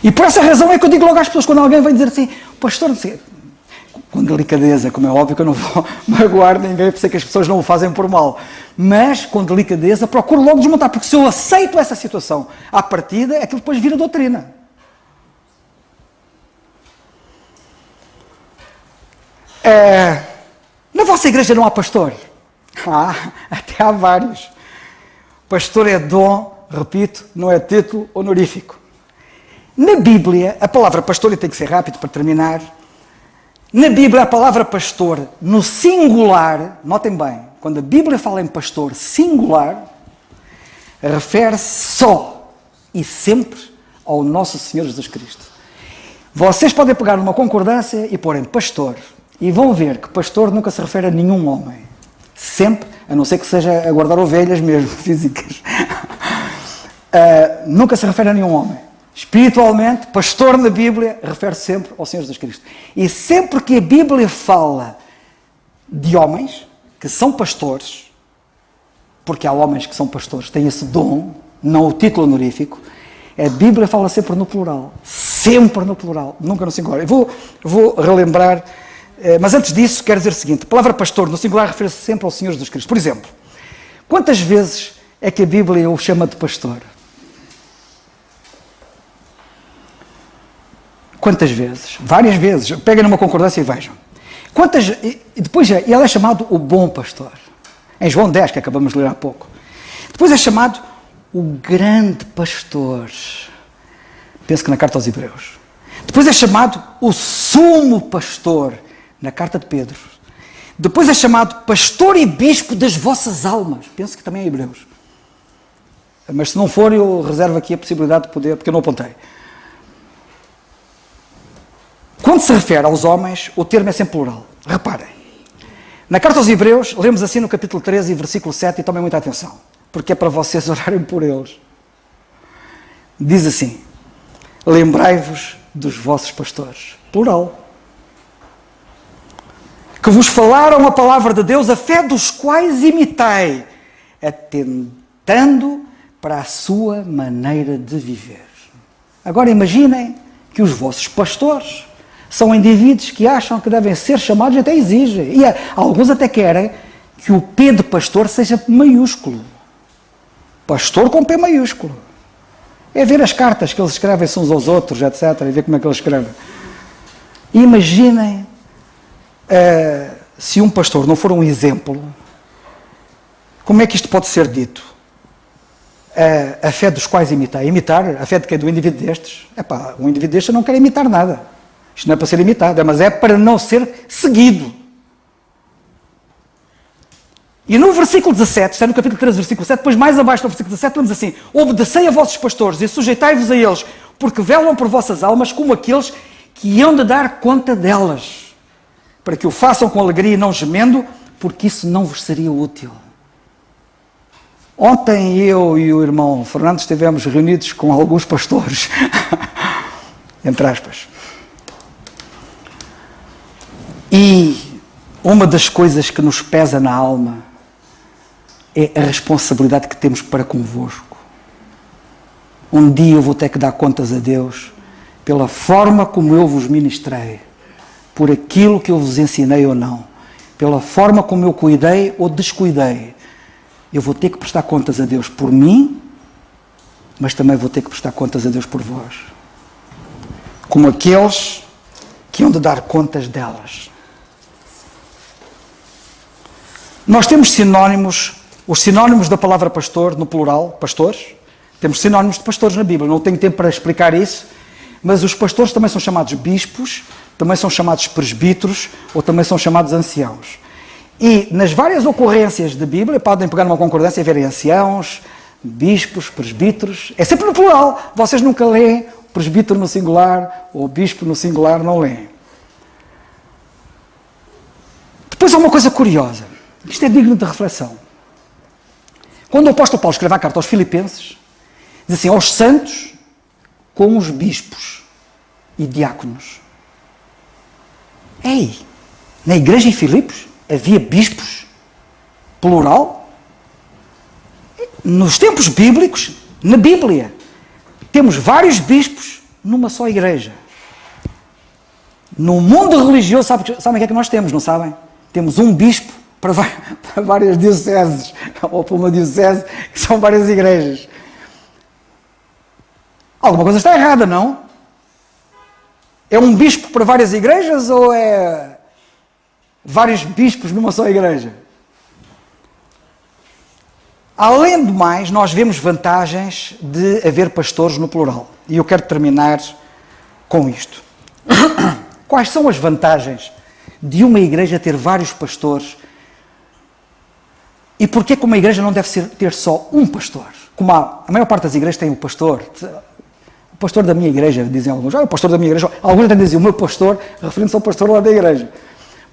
E por essa razão é que eu digo logo às pessoas, quando alguém vem dizer assim, pastor, não sei, com delicadeza, como é óbvio que eu não vou magoar ninguém, por sei que as pessoas não o fazem por mal, mas com delicadeza procuro logo desmontar, porque se eu aceito essa situação à partida, aquilo depois vira doutrina. Na vossa igreja não há pastor? Até há vários. Pastor é dom, repito, não é título honorífico. Na Bíblia, a palavra pastor, e tem que ser rápido para terminar, na Bíblia a palavra pastor, no singular, notem bem, quando a Bíblia fala em pastor singular, refere-se só e sempre ao nosso Senhor Jesus Cristo. Vocês podem pegar numa concordância e pôr em pastor, e vão ver que pastor nunca se refere a nenhum homem. Sempre, a não ser que seja a guardar ovelhas mesmo, físicas. Nunca se refere a nenhum homem. Espiritualmente, pastor na Bíblia refere-se sempre ao Senhor Jesus Cristo. E sempre que a Bíblia fala de homens que são pastores, porque há homens que são pastores, têm esse dom, não o título honorífico, a Bíblia fala sempre no plural. Sempre no plural, nunca no singular. Eu vou relembrar, mas antes disso quero dizer o seguinte, a palavra pastor no singular refere-se sempre ao Senhor Jesus Cristo. Por exemplo, quantas vezes é que a Bíblia o chama de pastor? Quantas vezes? Várias vezes. Peguem numa concordância e vejam. Depois ele é chamado o bom pastor. Em João 10, que acabamos de ler há pouco. Depois é chamado o grande pastor. Penso que na carta aos Hebreus. Depois é chamado o sumo pastor, na carta de Pedro. Depois é chamado pastor e bispo das vossas almas. Penso que também é Hebreus. Mas se não for, eu reservo aqui a possibilidade de poder, porque eu não apontei. Quando se refere aos homens, o termo é sempre plural. Reparem. Na carta aos Hebreus, lemos assim no capítulo 13, versículo 7, e tomem muita atenção, porque é para vocês orarem por eles. Diz assim, lembrai-vos dos vossos pastores, plural, que vos falaram a palavra de Deus, a fé dos quais imitai, atentando para a sua maneira de viver. Agora imaginem que os vossos pastores são indivíduos que acham que devem ser chamados, até exigem. E alguns até querem que o P de pastor seja maiúsculo. Pastor com P maiúsculo. É ver as cartas que eles escrevem uns aos outros, etc. E ver como é que eles escrevem. Imaginem se um pastor não for um exemplo, como é que isto pode ser dito? A fé dos quais imitar? Imitar a fé de quem? Do indivíduo destes? Um indivíduo destes não quer imitar nada. Isto não é para ser imitado, mas é para não ser seguido. E no versículo 17, está no capítulo 13, versículo 7, depois mais abaixo do versículo 17, lemos assim, obedecei a vossos pastores e sujeitai-vos a eles, porque velam por vossas almas como aqueles que hão de dar conta delas, para que o façam com alegria e não gemendo, porque isso não vos seria útil. Ontem eu e o irmão Fernando estivemos reunidos com alguns pastores, entre aspas. E uma das coisas que nos pesa na alma é a responsabilidade que temos para convosco. Um dia eu vou ter que dar contas a Deus pela forma como eu vos ministrei, por aquilo que eu vos ensinei ou não, pela forma como eu cuidei ou descuidei. Eu vou ter que prestar contas a Deus por mim, mas também vou ter que prestar contas a Deus por vós. Como aqueles que hão de dar contas delas. Nós temos sinónimos, os sinónimos da palavra pastor, no plural, pastores, temos sinónimos de pastores na Bíblia, não tenho tempo para explicar isso, mas os pastores também são chamados bispos, também são chamados presbíteros, ou também são chamados anciãos. E nas várias ocorrências da Bíblia, podem pegar numa concordância e verem anciãos, bispos, presbíteros, é sempre no plural, vocês nunca leem presbítero no singular ou bispo no singular não leem. Depois há uma coisa curiosa, isto é digno de reflexão. Quando o apóstolo Paulo escreve a carta aos Filipenses, diz assim, aos santos com os bispos e diáconos. Ei, na igreja em Filipos havia bispos, plural? Nos tempos bíblicos, na Bíblia, temos vários bispos numa só igreja. No mundo religioso, sabem o que é que nós temos, não sabem? Temos um bispo para várias dioceses, ou para uma diocese, que são várias igrejas. Alguma coisa está errada, não? É um bispo para várias igrejas ou é vários bispos numa só igreja? Além do mais, nós vemos vantagens de haver pastores no plural. E eu quero terminar com isto. Quais são as vantagens de uma igreja ter vários pastores? E porquê que uma igreja não deve ter só um pastor? Como a maior parte das igrejas tem um pastor. O pastor da minha igreja, dizem alguns. O pastor da minha igreja. Alguns até dizem o meu pastor, referindo-se ao pastor lá da igreja.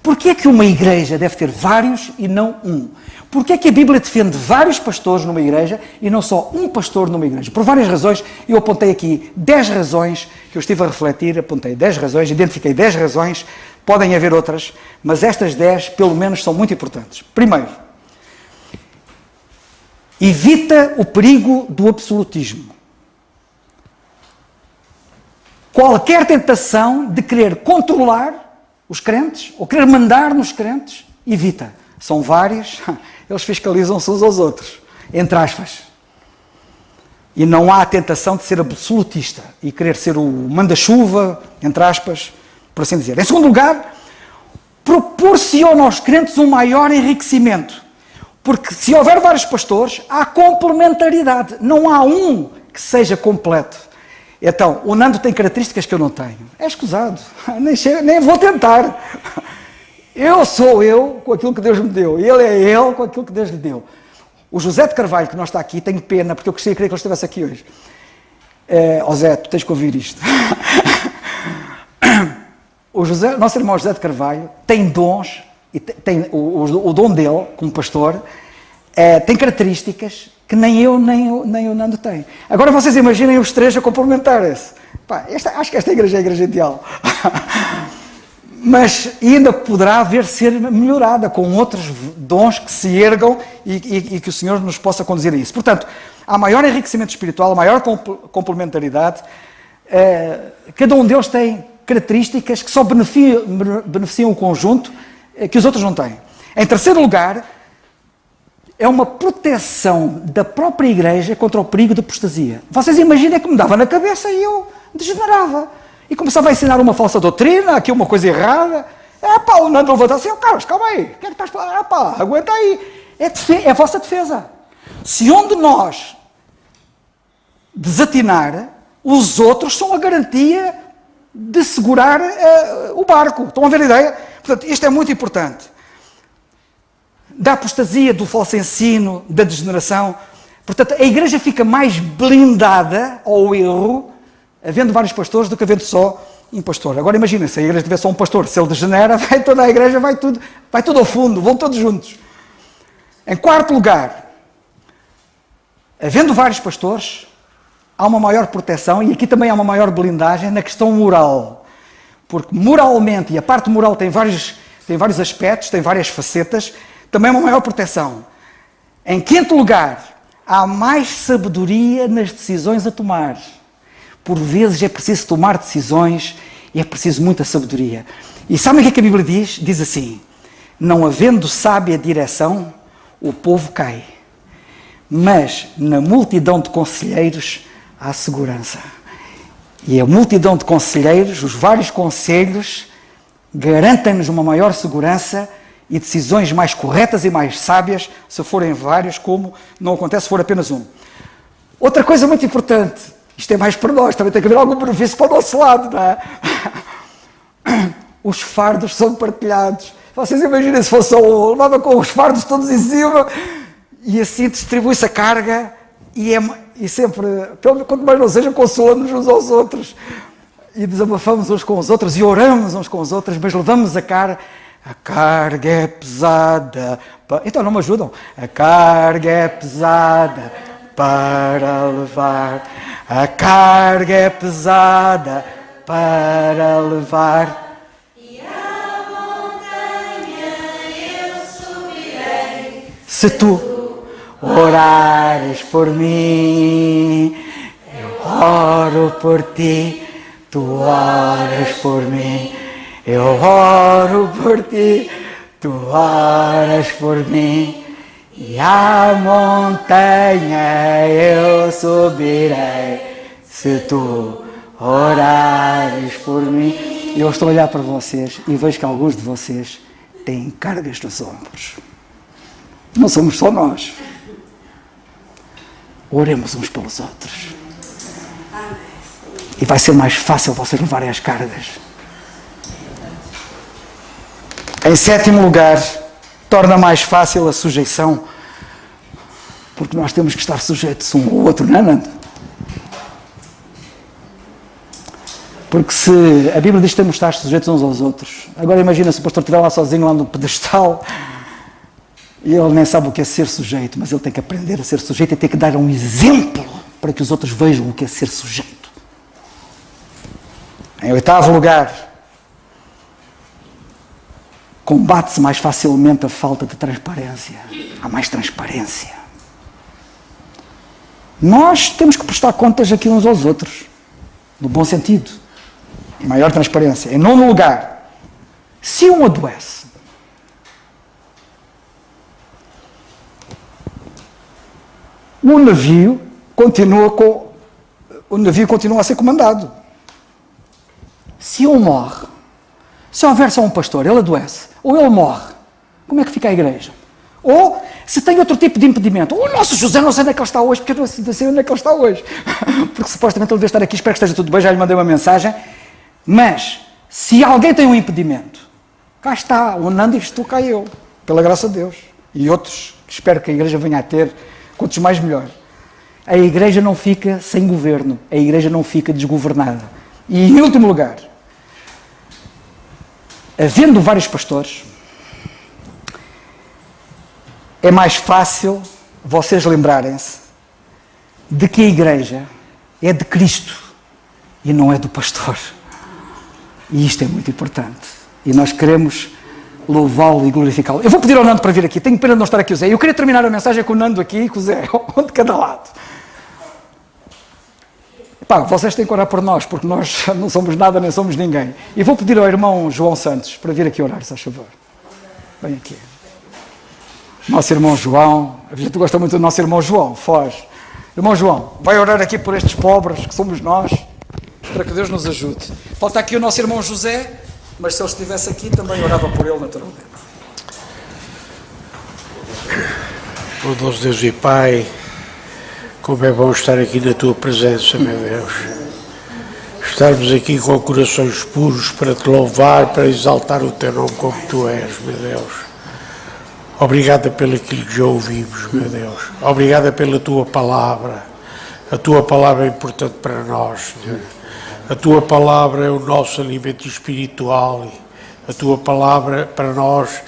Porquê que uma igreja deve ter vários e não um? Porquê que a Bíblia defende vários pastores numa igreja e não só um pastor numa igreja? Por várias razões, eu apontei aqui 10 razões que eu estive a refletir, apontei 10 razões, identifiquei 10 razões, podem haver outras, mas estas 10, pelo menos, são muito importantes. Primeiro, evita o perigo do absolutismo. Qualquer tentação de querer controlar os crentes, ou querer mandar nos crentes, evita. São vários, eles fiscalizam-se uns aos outros, entre aspas. E não há a tentação de ser absolutista e querer ser o manda-chuva, entre aspas, por assim dizer. Em segundo lugar, proporciona aos crentes um maior enriquecimento. Porque se houver vários pastores, há complementaridade. Não há um que seja completo. Então, o Nando tem características que eu não tenho. É escusado. Nem vou tentar. Eu sou eu com aquilo que Deus me deu. E ele é ele com aquilo que Deus lhe deu. O José de Carvalho, que não está aqui, tenho pena, porque eu queria que ele estivesse aqui hoje. Zé, tu tens que ouvir isto. Nosso irmão José de Carvalho tem dons, e tem o dom dele, como pastor, tem características que nem eu, nem o Nando tem. Agora vocês imaginem os três a complementarem-se. Acho que esta igreja é a igreja ideal. Mas ainda poderá ser melhorada com outros dons que se ergam e que o Senhor nos possa conduzir a isso. Portanto, há maior enriquecimento espiritual, há maior complementaridade. Cada um deles tem características que só beneficiam o conjunto que os outros não têm. Em terceiro lugar, é uma proteção da própria igreja contra o perigo de apostasia. Vocês imaginem que me dava na cabeça e eu degenerava. E começava a ensinar uma falsa doutrina, aqui uma coisa errada. O Nando levanta assim, Carlos, calma aí, o que é que estás a aguenta aí. É a vossa defesa. Se um de nós desatinar, os outros são a garantia de segurar o barco. Estão a ver a ideia? Portanto, isto é muito importante. Da apostasia, do falso ensino, da degeneração. Portanto, a igreja fica mais blindada ao erro, havendo vários pastores, do que havendo só um pastor. Agora imagina, se a igreja tiver só um pastor, se ele degenera, vai toda a igreja, vai tudo ao fundo, vão todos juntos. Em quarto lugar, havendo vários pastores, há uma maior proteção, e aqui também há uma maior blindagem na questão moral. Porque moralmente, e a parte moral tem vários aspectos, tem várias facetas, também há uma maior proteção. Em quinto lugar, há mais sabedoria nas decisões a tomar. Por vezes é preciso tomar decisões e é preciso muita sabedoria. E sabem o que é que a Bíblia diz? Diz assim, não havendo sábia direção, o povo cai. Mas na multidão de conselheiros há segurança. E a multidão de conselheiros, os vários conselhos, garantem-nos uma maior segurança e decisões mais corretas e mais sábias, se forem vários, como não acontece se for apenas um. Outra coisa muito importante, isto é mais para nós, também tem que haver algum benefício para o nosso lado, não é? Os fardos são partilhados. Vocês imaginem se fosse só levava com os fardos todos em cima e assim distribui-se a carga e e sempre, quanto mais não seja, consolamos uns aos outros. E desabafamos uns com os outros e oramos uns com os outros, mas levamos a carga é pesada. Então não me ajudam? A carga é pesada para levar. A carga é pesada para levar. E a montanha eu subirei. Se tu orares por mim, eu oro por ti. Tu oras por mim, eu oro por ti, tu oras por mim, e a montanha eu subirei, se tu orares por mim. Eu estou a olhar para vocês e vejo que alguns de vocês têm cargas nos ombros. Não somos só nós. Oremos uns pelos outros. E vai ser mais fácil vocês levarem as cargas. Em sétimo lugar, torna mais fácil a sujeição, porque nós temos que estar sujeitos um ao outro, não é, Nando? Porque se a Bíblia diz que temos que estar sujeitos uns aos outros, agora imagina se o pastor estiver lá sozinho, lá no pedestal, e ele nem sabe o que é ser sujeito, mas ele tem que aprender a ser sujeito e tem que dar um exemplo para que os outros vejam o que é ser sujeito. Em oitavo lugar, combate-se mais facilmente a falta de transparência. Há mais transparência. Nós temos que prestar contas aqui uns aos outros, no bom sentido. Maior transparência. Em nono lugar, se um adoece, o navio continua a ser comandado. Se um morre, se houver só um pastor, ele adoece, ou ele morre, como é que fica a igreja? Ou, se tem outro tipo de impedimento, o nosso José não sei onde é que ele está hoje, porque eu não sei onde é que ele está hoje, porque supostamente ele deve estar aqui, espero que esteja tudo bem, já lhe mandei uma mensagem, mas, se alguém tem um impedimento, cá está, o Nando e estou cá eu, pela graça de Deus, e outros que espero que a igreja venha a ter, quantos mais melhor. A igreja não fica sem governo, a igreja não fica desgovernada. E em último lugar, havendo vários pastores, é mais fácil vocês lembrarem-se de que a igreja é de Cristo e não é do pastor. E isto é muito importante. E nós queremos louvá-lo e glorificá-lo. Eu vou pedir ao Nando para vir aqui. Tenho pena de não estar aqui o Zé. Eu queria terminar a mensagem com o Nando aqui e com o Zé, um de cada lado. Pá, vocês têm que orar por nós, porque nós não somos nada nem somos ninguém. E vou pedir ao irmão João Santos para vir aqui orar, se faz favor. Vem aqui. Nosso irmão João, a gente gosta muito do nosso irmão João, foge. Irmão João, vai orar aqui por estes pobres que somos nós, para que Deus nos ajude. Falta aqui o nosso irmão José, mas se ele estivesse aqui também orava por ele naturalmente. Bondoso Deus e Pai, como é bom estar aqui na Tua presença, meu Deus. Estarmos aqui com corações puros para Te louvar, para exaltar o Teu nome como Tu és, meu Deus. Obrigada pelo aquilo que já ouvimos, meu Deus. Obrigada pela Tua palavra. A Tua palavra é importante para nós, Senhor. A Tua palavra é o nosso alimento espiritual. A Tua palavra para nós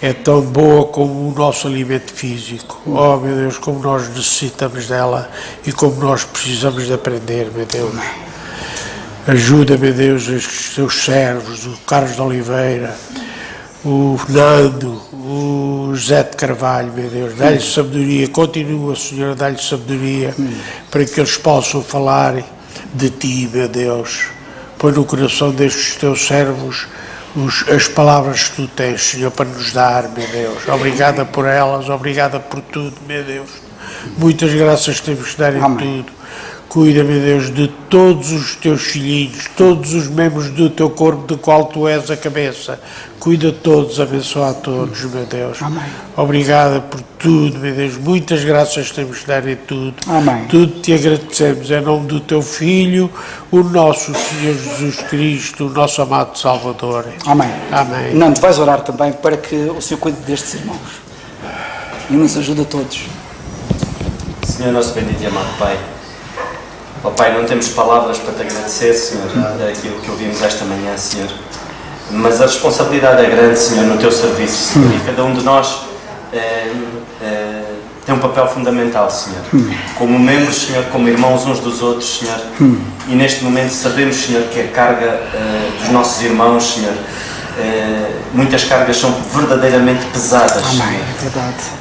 é tão boa como o nosso alimento físico. Oh, meu Deus, como nós necessitamos dela e como nós precisamos de aprender, meu Deus. Ajuda, meu Deus, os Teus servos, o Carlos de Oliveira, o Nando, o José de Carvalho, meu Deus. Dá-lhe sabedoria, continua, Senhor, dá-lhe sabedoria para que eles possam falar de Ti, meu Deus. Põe no coração destes Teus servos as palavras que Tu tens, Senhor, para nos dar, meu Deus. Obrigada por elas, obrigada por tudo, meu Deus. Muitas graças temos que dar em tudo. Cuida, meu Deus, de todos os Teus filhinhos, todos os membros do Teu corpo, do qual Tu és a cabeça. Cuida de todos, abençoa a todos, meu Deus. Amém. Obrigada por tudo, meu Deus. Muitas graças temos que dar em tudo. Amém. Tudo Te agradecemos, em nome do Teu Filho, o nosso Senhor Jesus Cristo, o nosso amado Salvador. Amém. Amém. Nando, vais orar também para que o Senhor cuide destes irmãos e nos ajude a todos. Senhor nosso bendito e amado Pai, ó Pai, não temos palavras para te agradecer, Senhor, daquilo que ouvimos esta manhã, Senhor, mas a responsabilidade é grande, Senhor, no teu serviço, Senhor, e cada um de nós tem um papel fundamental, Senhor, como membros, Senhor, como irmãos uns dos outros, Senhor, e neste momento sabemos, Senhor, que a carga dos nossos irmãos, Senhor, muitas cargas são verdadeiramente pesadas, Senhor. É verdade.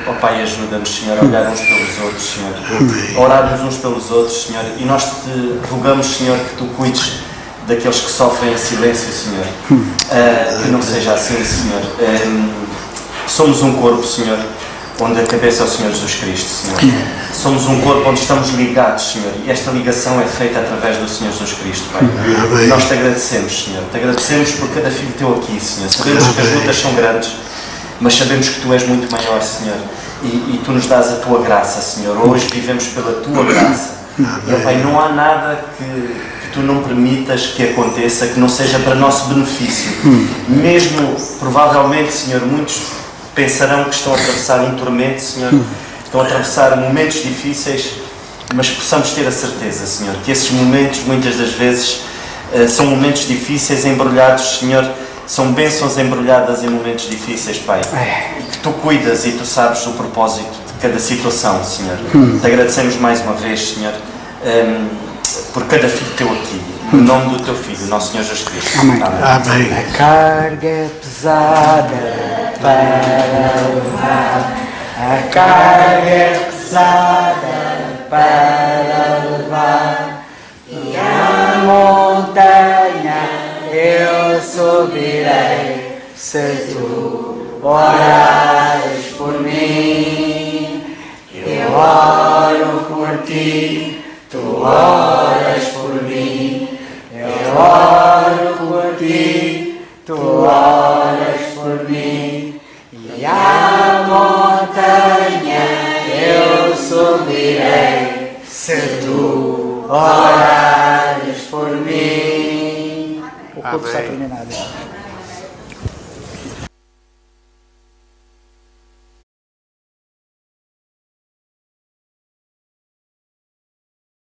Ó Pai, ajuda-nos, Senhor, a olhar uns pelos outros, Senhor, a orarmos uns pelos outros, Senhor, e nós te rogamos, Senhor, que tu cuides daqueles que sofrem em silêncio, Senhor, que não seja assim, Senhor. Somos um corpo, Senhor, onde a cabeça é o Senhor Jesus Cristo, Senhor. Somos um corpo onde estamos ligados, Senhor, e esta ligação é feita através do Senhor Jesus Cristo, Pai. Nós te agradecemos, Senhor, te agradecemos por cada filho teu aqui, Senhor. Sabemos que as lutas são grandes, mas sabemos que tu és muito maior, Senhor, e tu nos dás a tua graça, Senhor. Hoje vivemos pela tua graça. E, Pai, não há nada que tu não permitas que aconteça que não seja para nosso benefício. Mesmo, provavelmente, Senhor, muitos pensarão que estão a atravessar um tormento, Senhor, estão a atravessar momentos difíceis, mas possamos ter a certeza, Senhor, que esses momentos, muitas das vezes, são momentos difíceis, embrulhados, Senhor, são bênçãos embrulhadas em momentos difíceis, Pai. E que tu cuidas e tu sabes o propósito de cada situação, Senhor. Te agradecemos mais uma vez, Senhor, por cada filho teu aqui. No nome do teu Filho, nosso Senhor Jesus Cristo. Amém. Amém. A carga é pesada para levar. A carga é pesada para levar. E a montanha eu subirei, se tu orares por mim. Eu oro por ti, tu oras por mim. Eu oro por ti, tu oras por mim. E a montanha eu subirei, se tu orares por mim. O corpo está terminado.